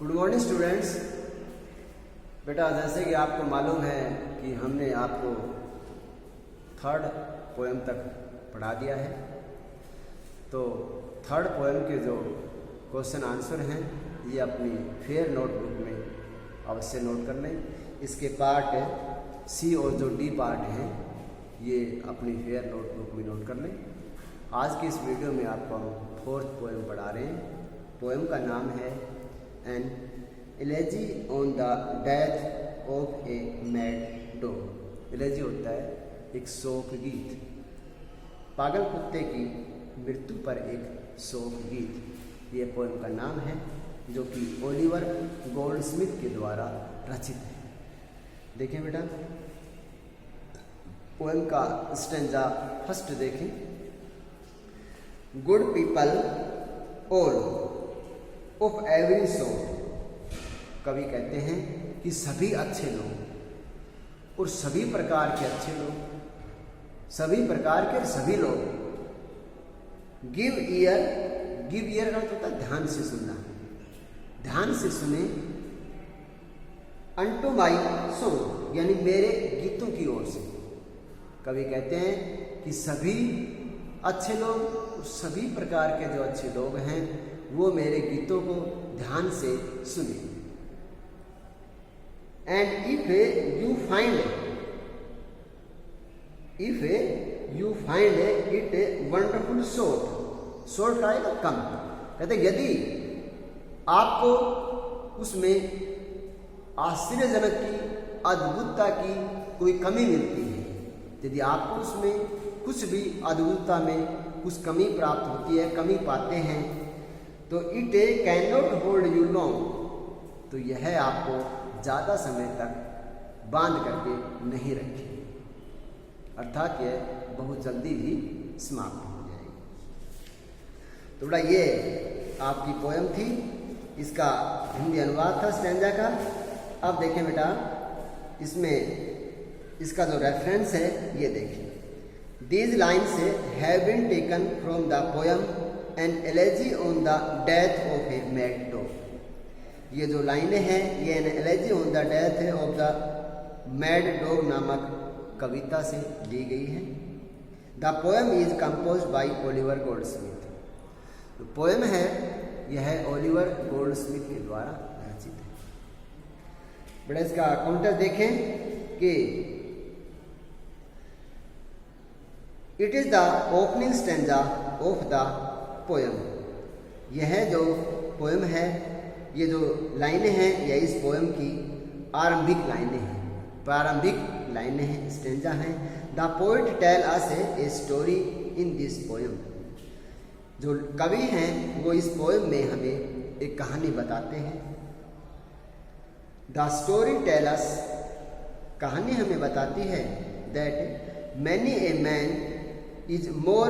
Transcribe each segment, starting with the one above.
Good morning students. बेटा जैसे कि आपको मालूम है कि हमने आपको थर्ड पोएम तक पढ़ा दिया है, तो थर्ड पोएम के जो क्वेश्चन आंसर हैं ये अपनी फेयर नोटबुक में अवश्य नोट कर लें। इसके पार्ट सी और जो डी पार्ट हैं ये अपनी फेयर नोटबुक में नोट कर लें। आज की इस वीडियो में आपको हम फोर्थ पोएम पढ़ा रहे हैं। पोएम का नाम है an elegy on the death of a mad dog. Elegy होता है एक शोक गीत, पागल कुत्ते की मृत्यु पर एक शोक गीत। ये पोएम का नाम है जो कि ओलिवर गोल्डस्मिथ के द्वारा रचित है। देखें बेटा, पोएम का स्टेंजा फर्स्ट देखें। Good people all of every sort. कवि कहते हैं कि सभी अच्छे लोग और सभी प्रकार के अच्छे लोग, सभी प्रकार के सभी लोग। गिव ईयर का होता है ध्यान से सुनना, ध्यान से सुने। अनटू माई सॉन्ग यानी मेरे गीतों की ओर से। कवि कहते हैं कि सभी अच्छे लोग, सभी प्रकार के जो अच्छे लोग हैं वो मेरे गीतों को ध्यान से सुने। And if you find it wonderful short का आएगा कम। कहते यदि आपको उसमें आश्चर्यजनक की, अद्भुतता की कोई कमी मिलती है, यदि आपको उसमें कुछ भी अद्भुतता में कुछ कमी प्राप्त होती है, कमी पाते हैं, तो it can not hold you long, तो यह आपको ज़्यादा समय तक बांध करके नहीं रखेगी, अर्थात यह बहुत जल्दी ही समाप्त हो जाएगी। तो बेटा ये आपकी पोएम थी, इसका हिंदी अनुवाद था स्टैंजा का। अब देखें बेटा, इसमें इसका जो रेफरेंस है ये देखें। These lines have been taken from the poem An Elegy on the Death of a Mad Dog। ये जो लाइनें हैं ये An Elegy on the Death of the Mad Dog नामक कविता से ली गई है। The poem is composed by Oliver Goldsmith। जो पोएम है यह ओलिवर गोल्डस्मिथ के द्वारा रचित है। बड़ा इसका काउंटर देखें कि it is the opening stanza of the poem. यह जो पोएम है, ये जो लाइनें हैं यह इस पोएम की आरंभिक लाइनें हैं, प्रारंभिक लाइनें हैं, स्टैंजा हैं। The poet tell us a story in this poem. जो कवि हैं वो इस पोएम में हमें एक कहानी बताते हैं। द स्टोरी टेल अस, कहानी हमें बताती है that many a man is more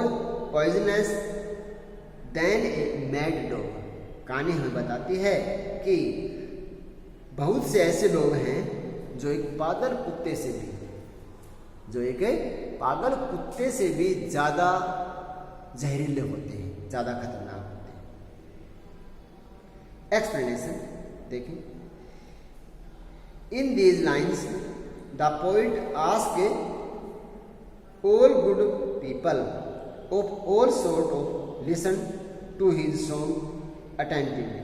poisonous than a mad dog. कहानी हमें बताती है कि बहुत से ऐसे लोग हैं जो एक पागल कुत्ते से भी ज़्यादा जहरीले होते हैं, ज़्यादा खतरनाक होते हैं। एक्सप्लेनेशन देखें। इन these lines the poet ask all good people of all sort of listen to his song attentively।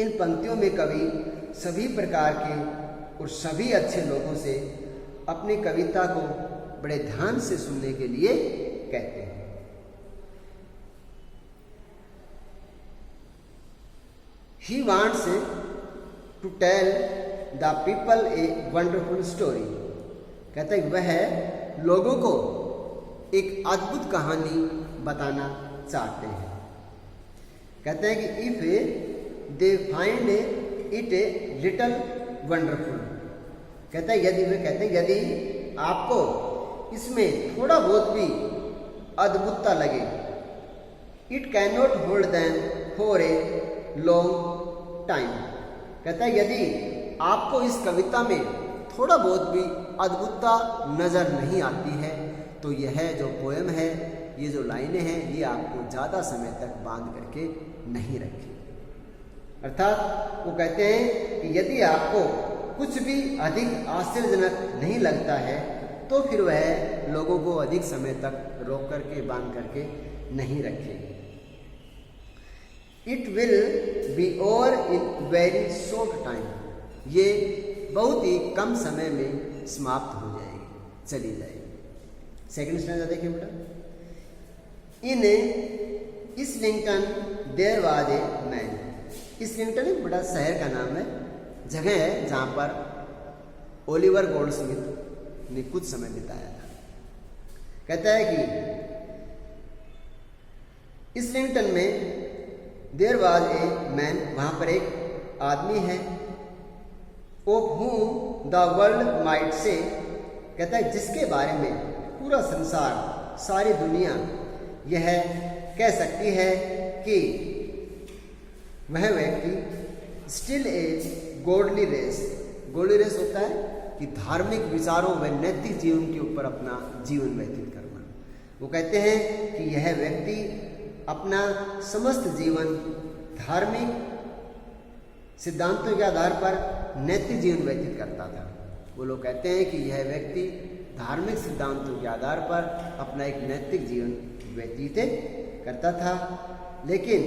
इन पंक्तियों में कवि सभी प्रकार के और सभी अच्छे लोगों से अपनी कविता को बड़े ध्यान से सुनने के लिए कहते हैं। He wants to tell the people a wonderful story। कहते हैं वह लोगों को एक अद्भुत कहानी बताना चाहते हैं। कहते हैं कि if they find it a little wonderful. कहते हैं यदि आपको इसमें थोड़ा बहुत भी अद्भुतता लगे, it can not hold them for a long time. कहता है यदि आपको इस कविता में थोड़ा बहुत भी अद्भुतता नज़र नहीं आती है तो यह जो पोएम है, ये जो लाइनें हैं, ये आपको ज़्यादा समय तक बांध करके नहीं रखें। अर्थात वो कहते हैं कि यदि आपको कुछ भी अधिक आश्चर्यजनक नहीं लगता है तो फिर वह लोगों को अधिक समय तक रोक करके बांध करके नहीं रखेगी। It will be over in very short time, ये बहुत ही कम समय में समाप्त हो जाएगी, चली जाएगी। सेकंड स्टैंजा देखिए बेटा। In Islington there was a man. Islington एक बड़ा शहर का नाम है, जगह है जहां पर ओलिवर गोल्डस्मिथ ने कुछ समय बिताया था। कहता है कि इस्लिंगटन में देयर वाज ए मैन, वहां पर एक आदमी है, of whom the world might say, कहता है जिसके बारे में पूरा संसार, सारी दुनिया यह कह सकती है कि वह व्यक्ति still a godly race. Godly race होता है कि धार्मिक विचारों व नैतिक जीवन के ऊपर अपना जीवन व्यतीत करना। वो कहते हैं कि यह व्यक्ति अपना समस्त जीवन धार्मिक सिद्धांतों के आधार पर नैतिक जीवन व्यतीत करता था। वो लोग कहते हैं कि यह व्यक्ति धार्मिक सिद्धांतों के आधार पर अपना एक नैतिक जीवन व्यतीत करता था, लेकिन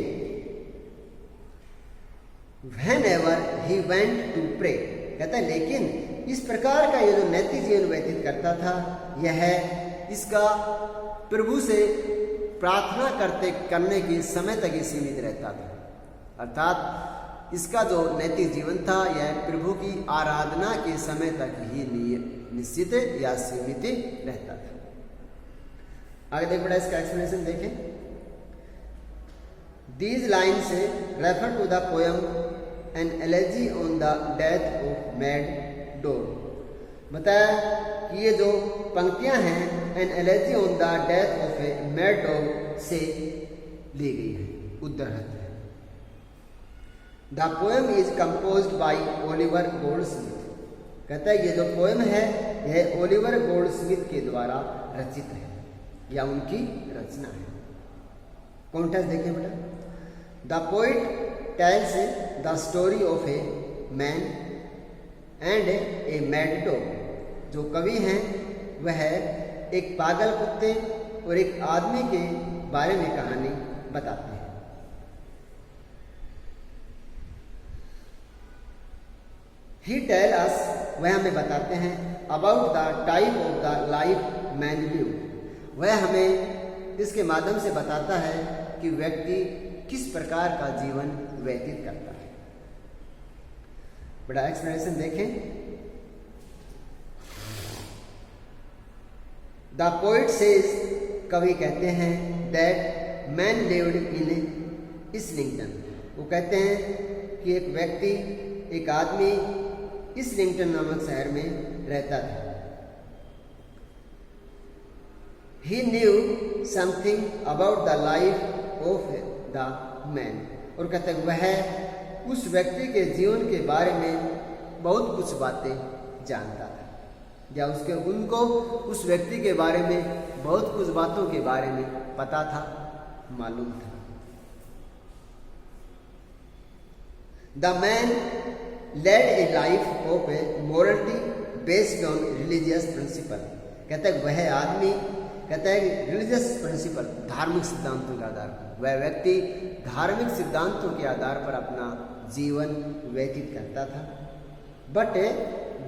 whenever he went to pray, कहता है लेकिन इस प्रकार का ये जो नैतिक जीवन व्यतीत करता था, यह इसका प्रभु से प्रार्थना करने के समय तक ही सीमित रहता था। अर्थात इसका जो नैतिक जीवन था यह प्रभु की आराधना के समय तक ही निश्चित या सीमित रहता था। आगे देख बड़ा इसका एक्सप्लेनेशन देखें। These lines refer to the poem An Elegy on the Death of Mad Dog। बताया कि ये जो पंक्तियां हैं An Elegy on the Death of a Mad Dog से ली गई है, उद्धृत है। The poem is composed by Oliver Goldsmith। कहता है ये जो पोएम है यह ओलिवर गोल्डस्मिथ के द्वारा रचित है या उनकी रचना है। कॉन्टेक्स्ट देखिए बेटा। The poet tells the story of a man and A mad dog. जो कवि हैं वह एक पागल कुत्ते और एक आदमी के बारे में कहानी बताते हैं। ही टेल अस, वह हमें बताते हैं about the type of the life man live. वह हमें इसके माध्यम से बताता है कि व्यक्ति किस प्रकार का जीवन व्यतीत करता है। बड़ा एक्सप्लेनेशन देखें। द पोइट सेज, कवि कहते हैं that man lived in Islington. वो कहते हैं कि एक व्यक्ति, एक आदमी इस्लिंगटन नामक शहर में रहता था। He knew something about the life of the man। और कहते हैं वह उस व्यक्ति के जीवन के बारे में बहुत कुछ बातें जानता था, या उनको उस व्यक्ति के बारे में बहुत कुछ बातों के बारे में पता था, मालूम था। The man led a life of morality based on religious principle। कहता है वह आदमी, कहता है रिलीजियस प्रिंसिपल, धार्मिक सिद्धांतों के आधार पर वह व्यक्ति धार्मिक सिद्धांतों के आधार पर अपना जीवन व्यतीत करता था। But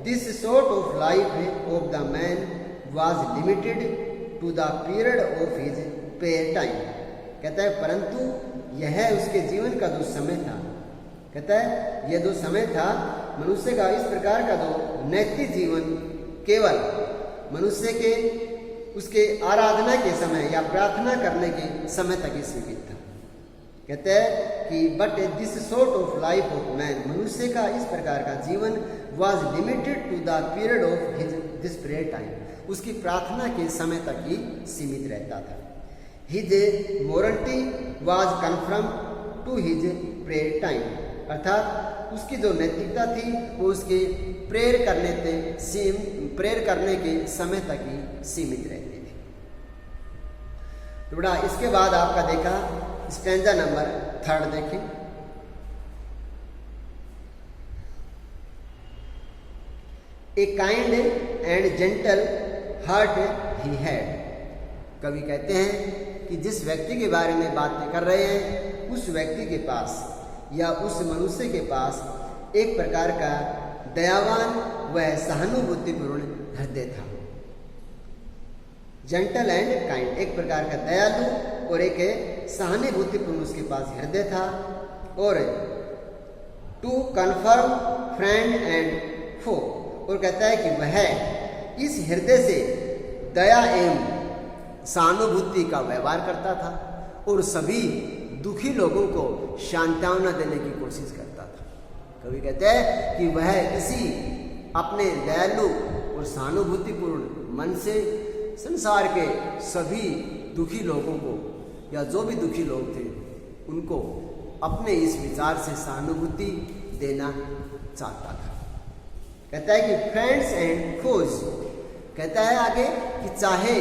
this sort of life of the man was limited to the period of his prayer time. कहता है परंतु यह उसके जीवन का जो समय था, कहता है यह जो समय था मनुष्य का, इस प्रकार का जो नैतिक जीवन केवल मनुष्य के उसके आराधना के समय या प्रार्थना करने के समय तक ही सीमित था। कहते हैं कि but this sort of life of man, मनुष्य का इस प्रकार का जीवन was limited to the period of his this prayer time, उसकी प्रार्थना के समय तक ही सीमित रहता था। His morality was confirm to his prayer time, अर्थात उसकी जो नैतिकता थी वो उसके प्रेयर करने के समय तक ही सीमित रहती थी। तो बड़ा इसके बाद आपका देखा स्टैंजा नंबर 3 देखें। ए kind and gentle heart he had. कवि कहते हैं कि जिस व्यक्ति के बारे में बातें कर रहे हैं उस व्यक्ति के पास या उस मनुष्य के पास एक प्रकार का दयावान व सहानुभूतिपूर्ण हृदय था। जेंटल एंड काइंड, एक प्रकार का दयालु और एक सहानुभूतिपूर्ण उसके पास हृदय था। और टू कन्फर्म फ्रेंड एंड फो, और कहता है कि वह इस हृदय से दया एवं सहानुभूति का व्यवहार करता था और सभी दुखी लोगों को सांत्वना देने की कोशिश करता था। कवि कहते हैं कि वह किसी अपने दयालु और सहानुभूतिपूर्ण मन से संसार के सभी दुखी लोगों को या जो भी दुखी लोग थे उनको अपने इस विचार से सहानुभूति देना चाहता था। कहता है कि फ्रेंड्स एंड फोज, कहता है आगे कि चाहे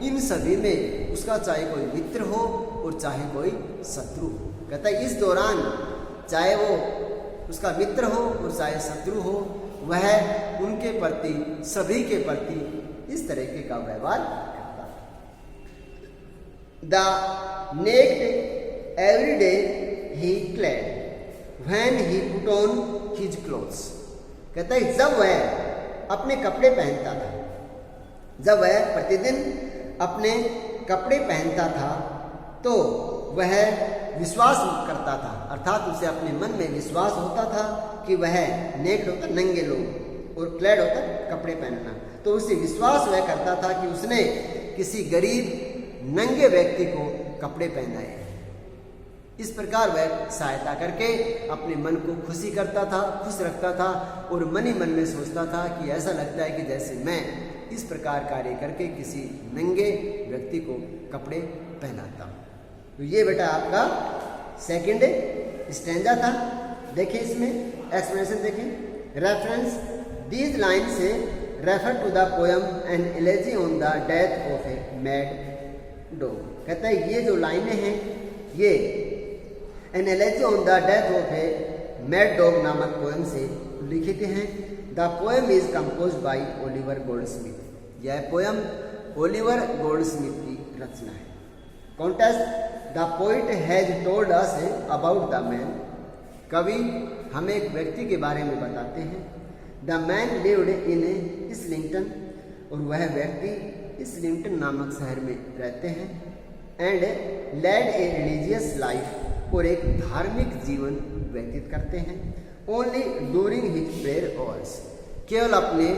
इन सभी में उसका चाहे कोई मित्र हो और चाहे कोई शत्रु हो। कहता है इस दौरान चाहे वो उसका मित्र हो और चाहे शत्रु हो, वह उनके प्रति सभी के प्रति इस तरीके का व्यवहार करता था। The next every day he clad when he put on his clothes. कहता है जब वह अपने कपड़े पहनता था, जब वह प्रतिदिन अपने कपड़े पहनता था तो वह विश्वास करता था, अर्थात उसे अपने मन में विश्वास होता था कि वह नेक्ड होता नंगे लोग और क्लैड होता कपड़े पहनना, तो उसे विश्वास वह करता था कि उसने किसी गरीब नंगे व्यक्ति को कपड़े पहनाए। इस प्रकार वह सहायता करके अपने मन को खुशी करता था, खुश रखता था और मन ही मन में सोचता था कि ऐसा लगता है कि जैसे मैं इस प्रकार कार्य करके किसी नंगे व्यक्ति को कपड़े पहनाता हूँ। तो ये बेटा आपका सेकंड स्टैंजा था। देखिए इसमें एक्सप्लेनेशन देखें। रेफरेंस दीज लाइन से refer to the poem an elegy on the death of a mad dog. कहता है ये जो लाइनें हैं ये an elegy on the death of a mad dog नामक पोएम से लिखित हैं। The poem is compose by Oliver Goldsmith. यह पोएम ओलिवर गोल्डस्मिथ की रचना है। Contest the poet has told us about the man. कवि हमें एक व्यक्ति के बारे में बताते हैं। The man lived in Islington, और वह व्यक्ति इस्लिंगटन नामक शहर में रहते हैं। And led a religious life, और एक धार्मिक जीवन व्यतीत करते हैं। Only during his prayer hours, केवल अपने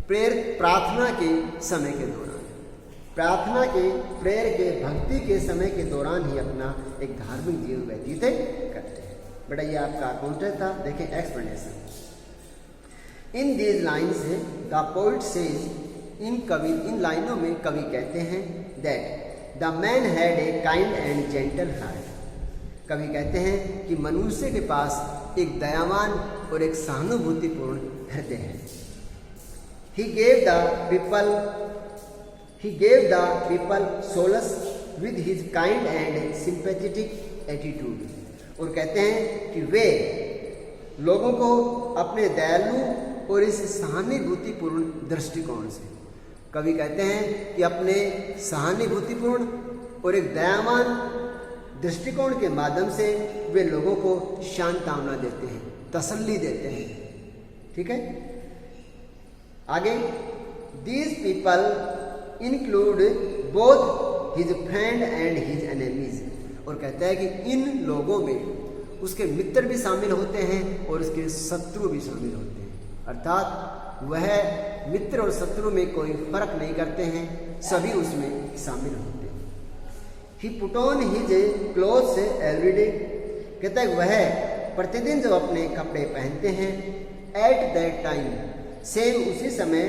प्रेयर प्रार्थना के समय के दौरान, प्रार्थना के प्रेयर के भक्ति के समय के दौरान ही अपना एक धार्मिक जीवन व्यतीत करते हैं। बेटा ये आपका कॉन्टेक्स्ट था। देखें explanation. In these lines the poet says, इन लाइनों में कवि कहते हैं that the man had a kind and gentle heart. कवि कहते हैं कि मनुष्य के पास एक दयावान और एक सहानुभूतिपूर्ण हृदय है। He gave the people solace with his kind and sympathetic attitude. और कहते हैं कि वे लोगों को अपने दयालु और इस सहानुभूतिपूर्ण दृष्टिकोण से, कवि कहते हैं कि अपने सहानुभूतिपूर्ण और एक दयावान दृष्टिकोण के माध्यम से वे लोगों को सांत्वना देते हैं, तसल्ली देते हैं। ठीक है, आगे these people include both his friend and his enemies. और कहता है कि इन लोगों में उसके मित्र भी शामिल होते हैं और उसके शत्रु भी शामिल होते हैं, अर्थात वह मित्र और शत्रु में कोई फर्क नहीं करते हैं, सभी उसमें शामिल होते हैं। He put on his clothes every day. कहता है वह प्रतिदिन जब अपने कपड़े पहनते हैं, एट दैट टाइम, सेम उसी समय,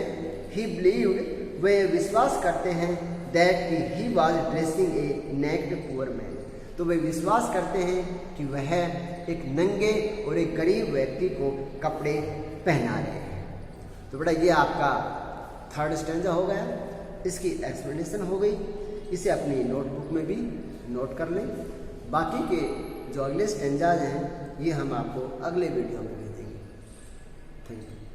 ही बिलीव्ड, वे विश्वास करते हैं, that he was dressing a naked poor man. तो वे विश्वास करते हैं कि वह एक नंगे और एक गरीब व्यक्ति को कपड़े पहना रहे हैं। तो बेटा ये आपका थर्ड स्टैंजा हो गया, इसकी एक्सप्लेनेशन हो गई। इसे अपनी नोटबुक में भी नोट कर लें। बाकी के जो अगले स्टैंजाज हैं ये हम आपको अगले वीडियो में भेजेंगे। Thank you.